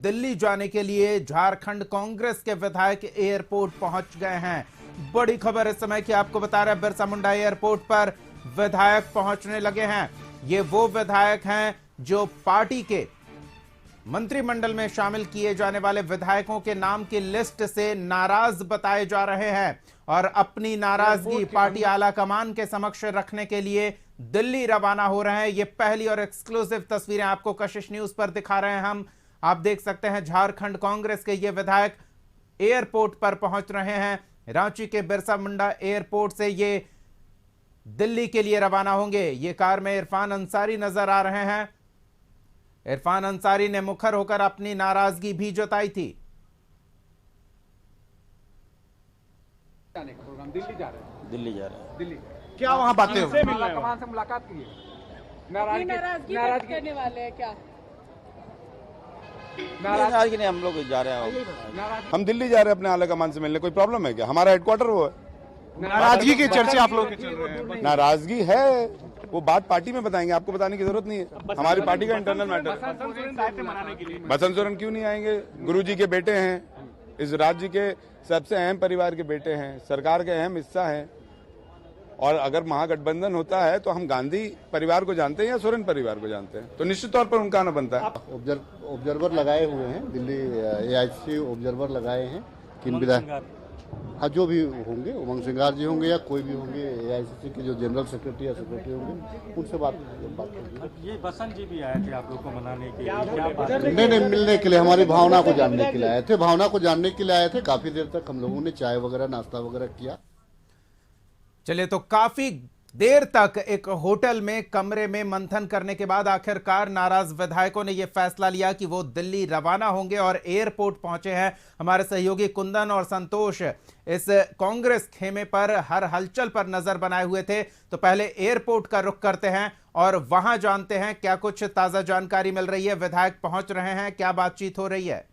दिल्ली जाने के लिए झारखंड कांग्रेस के विधायक एयरपोर्ट पहुंच गए हैं। बड़ी खबर इस समय की आपको बता रहे हैं, बिरसा मुंडा एयरपोर्ट पर विधायक पहुंचने लगे हैं। ये वो विधायक हैं जो पार्टी के मंत्रिमंडल में शामिल किए जाने वाले विधायकों के नाम की लिस्ट से नाराज बताए जा रहे हैं और अपनी नाराजगी पार्टी आला कमान के समक्ष रखने के लिए दिल्ली रवाना हो रहे हैं। ये पहली और एक्सक्लूसिव तस्वीरें आपको कशिश न्यूज पर दिखा रहे हैं हम। आप देख सकते हैं झारखंड कांग्रेस के ये विधायक एयरपोर्ट पर पहुंच रहे हैं। रांची के बिरसा मुंडा एयरपोर्ट से ये दिल्ली के लिए रवाना होंगे। ये कार में इरफान अंसारी नजर आ रहे हैं। इरफान अंसारी ने मुखर होकर अपनी नाराजगी भी जताई थी। दिल्ली जा रहे हैं। दिल्ली क्या वहाँ बातें हुई? कमान से मुलाकात की है। नाराजगी व्यक्त करने वाले हैं क्या? नाराजगी नहीं, हम लोग जा रहे हैं। हम दिल्ली जा रहे हैं अपने आला कमान से मिलने। कोई प्रॉब्लम है क्या? हमारा हेडक्वार्टर वो है। नाराजगी के चर्चे आप लोग के चल रहे हैं। नाराजगी है वो बात पार्टी में बताएंगे, आपको बताने की जरूरत नहीं है। हमारी पार्टी का इंटरनल मैटर है। बसंत सोरेन क्यों नहीं आएंगे? गुरुजी के बेटे हैं, इस राज्य के सबसे अहम परिवार के बेटे हैं, सरकार के अहम हिस्सा हैं। और अगर महागठबंधन होता है तो हम गांधी परिवार को जानते हैं या सोरेन परिवार को जानते हैं, तो निश्चित तौर पर उनका आना बनता है। ऑब्जर्वर लगाए हुए हैं, दिल्ली एआईसी ऑब्जर्वर लगाए हैं। किन विधायक, हाँ जो भी होंगे, उमंग सिंगार जी होंगे या कोई भी होंगे, एआईसीसी के जो जनरल सेक्रेटरी या सेक्रेटरी होंगे, उनसे बात होगी। ये बसंत जी भी आए थे आप लोग को मनाने के लिए, क्या बात? नहीं, मिलने के लिए, हमारी भावना को जानने के लिए आए थे। भावना को जानने के लिए आए थे। काफी देर तक हम लोगों ने चाय वगैरह नाश्ता वगैरह किया। चलिए, तो काफी देर तक एक होटल में कमरे में मंथन करने के बाद आखिरकार नाराज विधायकों ने यह फैसला लिया कि वो दिल्ली रवाना होंगे और एयरपोर्ट पहुंचे हैं। हमारे सहयोगी कुंदन और संतोष इस कांग्रेस खेमे पर हर हलचल पर नजर बनाए हुए थे, तो पहले एयरपोर्ट का रुख करते हैं और वहां जानते हैं क्या कुछ ताजा जानकारी मिल रही है। विधायक पहुंच रहे हैं, क्या बातचीत हो रही है?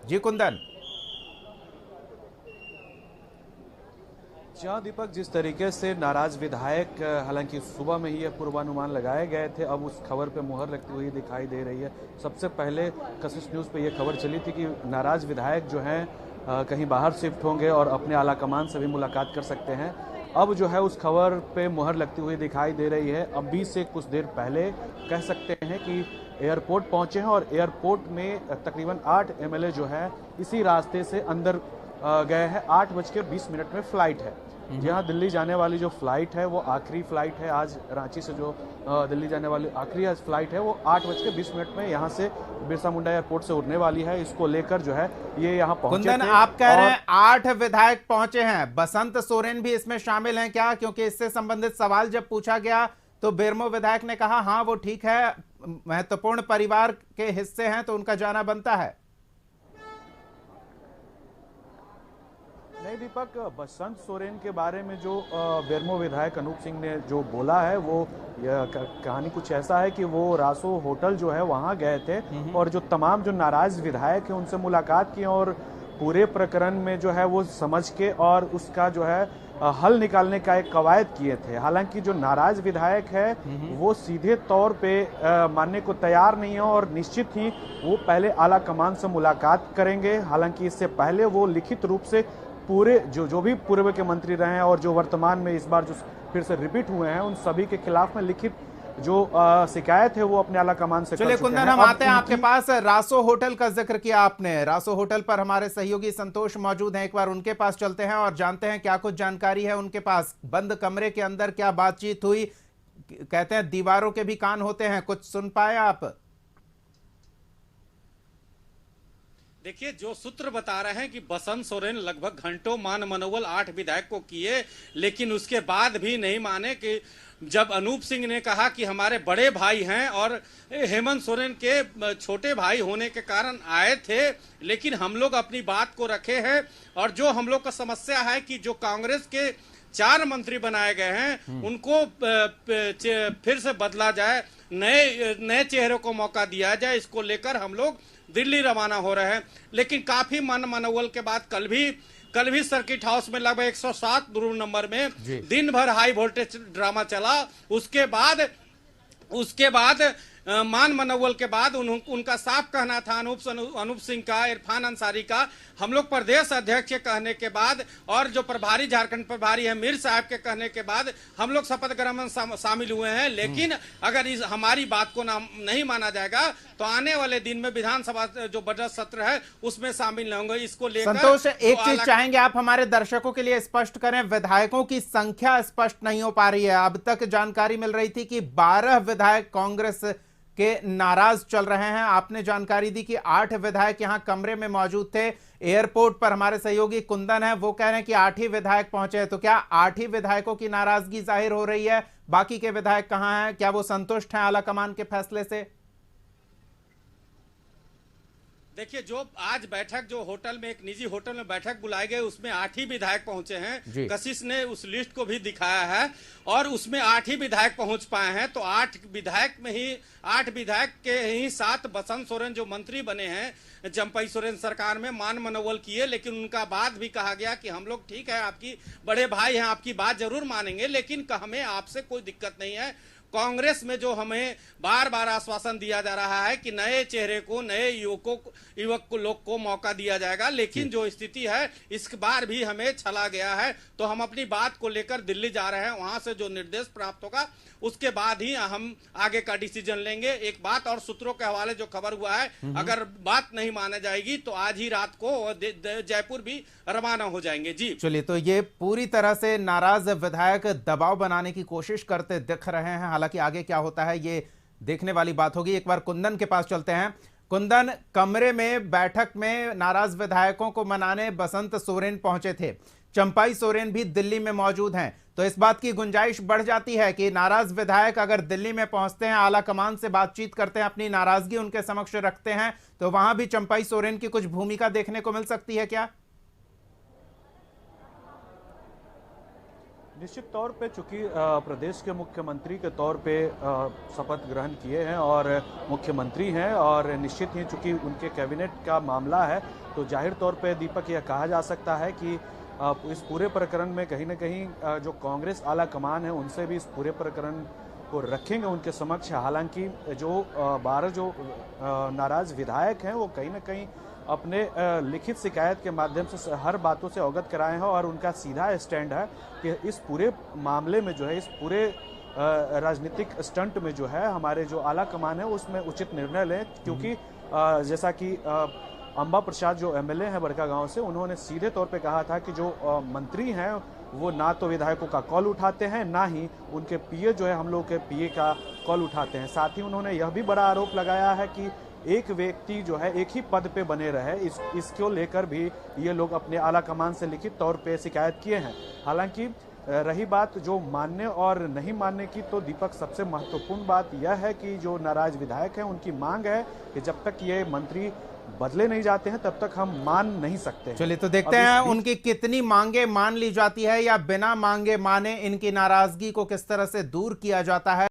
जी कुंदन। जहां दीपक, जिस तरीके से नाराज विधायक, हालांकि सुबह में ही यह पूर्वानुमान लगाए गए थे, अब उस खबर पे मुहर लगती हुई दिखाई दे रही है। सबसे पहले कशिश न्यूज़ पे यह खबर चली थी कि नाराज विधायक जो हैं कहीं बाहर शिफ्ट होंगे और अपने आला कमान से भी मुलाकात कर सकते हैं। अब जो है उस खबर पे मुहर लगती हुई दिखाई दे रही है। अभी से कुछ देर पहले कह सकते हैं कि एयरपोर्ट पहुंचे हैं और एयरपोर्ट में तकरीबन 8 एमएलए जो है इसी रास्ते से अंदर गए हैं। 8:20 में फ्लाइट है। जहां दिल्ली जाने वाली जो फ्लाइट है वो आखिरी फ्लाइट है। आज रांची से जो दिल्ली जाने वाली आखिरी फ्लाइट है वो 8:20 में यहाँ से बिरसा मुंडा एयरपोर्ट से उड़ने वाली है। इसको लेकर जो है ये यहाँ पहुंचे कुंदन, आप कह रहे हैं 8 विधायक पहुंचे हैं, बसंत सोरेन भी इसमें शामिल हैं क्या? क्योंकि इससे संबंधित सवाल जब पूछा गया तो बेरमो विधायक ने कहा हाँ वो ठीक है, महत्वपूर्ण परिवार के हिस्से हैं तो उनका जाना बनता है। नहीं दीपक, बसंत सोरेन के बारे में जो बेरमो विधायक अनूप सिंह ने जो बोला है वो कहानी कुछ ऐसा है कि वो रासो होटल जो है वहां गए थे और जो तमाम जो नाराज विधायक हैं उनसे मुलाकात की और पूरे प्रकरण में जो है वो समझ के और उसका जो है हल निकालने का एक कवायद किए थे। हालांकि जो नाराज विधायक है वो सीधे तौर पे मानने को तैयार नहीं है और निश्चित ही वो पहले आला कमान से मुलाकात करेंगे। हालांकि इससे पहले वो लिखित रूप से पूरे जो भी पूर्व के मंत्री रहे हैं और जो वर्तमान में इस बार जो फिर से रिपीट हुए हैं उन सभी के खिलाफ में लिखित जो शिकायत है वो अपने आला कमान से। चलिए कुंदन, हम आते हैं आपके पास। रासो होटल का जिक्र किया आपने, रासो होटल पर हमारे सहयोगी संतोष मौजूद हैं। एक बार उनके पास चलते हैं और जानते हैं क्या कुछ जानकारी है उनके पास। बंद कमरे के अंदर क्या बातचीत हुई? कहते हैं दीवारों के भी कान होते हैं, कुछ सुन पाए आप? देखिए, जो सूत्र बता रहे हैं कि बसंत सोरेन लगभग घंटों मान मनोवल 8 विधायक को किए, लेकिन उसके बाद भी नहीं माने कि जब अनूप सिंह ने कहा कि हमारे बड़े भाई हैं और हेमंत सोरेन के छोटे भाई होने के कारण आए थे, लेकिन हम लोग अपनी बात को रखे हैं। और जो हम लोग का समस्या है कि जो कांग्रेस के 4 मंत्री बनाए गए हैं उनको फिर से बदला जाए, नए चेहरों को मौका दिया जाए, इसको लेकर हम लोग दिल्ली रवाना हो रहे हैं। लेकिन काफी मन मनोवल के बाद कल भी कल भी सर्किट हाउस में लगभग 107 रूम नंबर में दिन भर हाई वोल्टेज ड्रामा चला। उसके बाद मान मनोवल के बाद उनका साफ कहना था, अनूप सिंह का, इरफान अंसारी का, हम लोग प्रदेश अध्यक्ष के कहने के बाद और जो प्रभारी झारखंड प्रभारी है मीर साहब के कहने के बाद हम लोग शपथ ग्रहण में शामिल हुए हैं। लेकिन अगर इस हमारी बात को नहीं माना जाएगा तो आने वाले दिन में विधानसभा जो बजट सत्र है उसमें शामिल होंगे। इसको लेकर संतोष, एक चीज चाहेंगे आप हमारे दर्शकों के लिए स्पष्ट करें, विधायकों की संख्या स्पष्ट नहीं हो पा रही है। अब तक जानकारी मिल रही थी कि 12 विधायक कांग्रेस के नाराज चल रहे हैं। आपने जानकारी दी कि 8 विधायक यहां कमरे में मौजूद थे। एयरपोर्ट पर हमारे सहयोगी कुंदन है, वो कह रहे हैं कि 8 ही विधायक पहुंचे हैं। तो क्या 8 ही विधायकों की नाराजगी जाहिर हो रही है? बाकी के विधायक कहां हैं? क्या वो संतुष्ट हैं आलाकमान के फैसले से? देखिए, जो आज बैठक जो होटल में, एक निजी होटल में बैठक बुलाए गए, उसमें 8 ही विधायक पहुंचे हैं। कशिश ने उस लिस्ट को भी दिखाया है और उसमें 8 ही विधायक पहुंच पाए हैं। तो 8 विधायक के ही 7 बसंत सोरेन जो मंत्री बने हैं चंपई सोरेन सरकार में, मान मनोवल किए। लेकिन उनका बात भी कहा गया कि हम लोग ठीक है, आपकी बड़े भाई हैं, आपकी बात जरूर मानेंगे, लेकिन हमें आपसे कोई दिक्कत नहीं है। कांग्रेस में जो हमें बार बार आश्वासन दिया जा रहा है कि नए चेहरे को, नए युवक लोग को मौका दिया जाएगा, लेकिन जो स्थिति है इस बार भी हमें छला गया है। तो हम अपनी बात को लेकर दिल्ली जा रहे हैं। वहां से जो निर्देश प्राप्त होगा उसके बाद ही हम आगे का डिसीजन लेंगे। एक बात और, सूत्रों के हवाले जो खबर हुआ है, अगर बात नहीं माने जाएगी तो आज ही रात को जयपुर भी रवाना हो जाएंगे। जी चलिए, तो ये पूरी तरह से नाराज विधायक दबाव बनाने की कोशिश करते दिख रहे हैं। हालांकि आगे क्या होता है ये देखने वाली बात होगी। एक बार कुंदन के पास चलते हैं। कुंदन, कमरे में बैठक में नाराज विधायकों को मनाने बसंत सोरेन पहुंचे थे, चंपाई सोरेन भी दिल्ली में मौजूद हैं। तो इस बात की गुंजाइश बढ़ जाती है कि नाराज विधायक अगर दिल्ली में पहुंचते हैं, आला कमान से बातचीत करते हैं, अपनी नाराजगी उनके समक्ष रखते हैं, तो वहां भी चंपाई सोरेन की कुछ भूमिका देखने को मिल सकती है क्या? निश्चित तौर पे चूंकि प्रदेश के मुख्यमंत्री के तौर पे शपथ ग्रहण किए हैं और मुख्यमंत्री हैं, और निश्चित ही चूंकि उनके कैबिनेट का मामला है, तो जाहिर तौर पे दीपक यह कहा जा सकता है कि इस पूरे प्रकरण में कहीं ना कहीं जो कांग्रेस आला कमान है उनसे भी इस पूरे प्रकरण को रखेंगे उनके समक्ष। हालांकि जो 12 जो नाराज विधायक हैं वो कहीं ना कहीं अपने लिखित शिकायत के माध्यम से हर बातों से अवगत कराए हैं, और उनका सीधा स्टैंड है कि इस पूरे मामले में जो है, इस पूरे राजनीतिक स्टंट में जो है, हमारे जो आला कमान है उसमें उचित निर्णय लें। क्योंकि जैसा कि अंबा प्रसाद जो एमएलए हैं बड़कागांव से, उन्होंने सीधे तौर पे कहा था कि जो मंत्री हैं वो ना तो विधायकों का कॉल उठाते हैं, ना ही उनके पीए जो है हम लोग के पीए का कॉल उठाते हैं। साथ ही उन्होंने यह भी बड़ा आरोप लगाया है कि एक व्यक्ति जो है एक ही पद पे बने रहे, इसको लेकर भी ये लोग अपने आला कमान से लिखित तौर पे शिकायत किए हैं। हालांकि रही बात जो मानने और नहीं मानने की, तो दीपक सबसे महत्वपूर्ण बात यह है कि जो नाराज विधायक हैं उनकी मांग है कि जब तक ये मंत्री बदले नहीं जाते हैं तब तक हम मान नहीं सकते। चलिए, तो देखते हैं उनकी कितनी मांगे मान ली जाती है या बिना मांगे माने इनकी नाराजगी को किस तरह से दूर किया जाता है।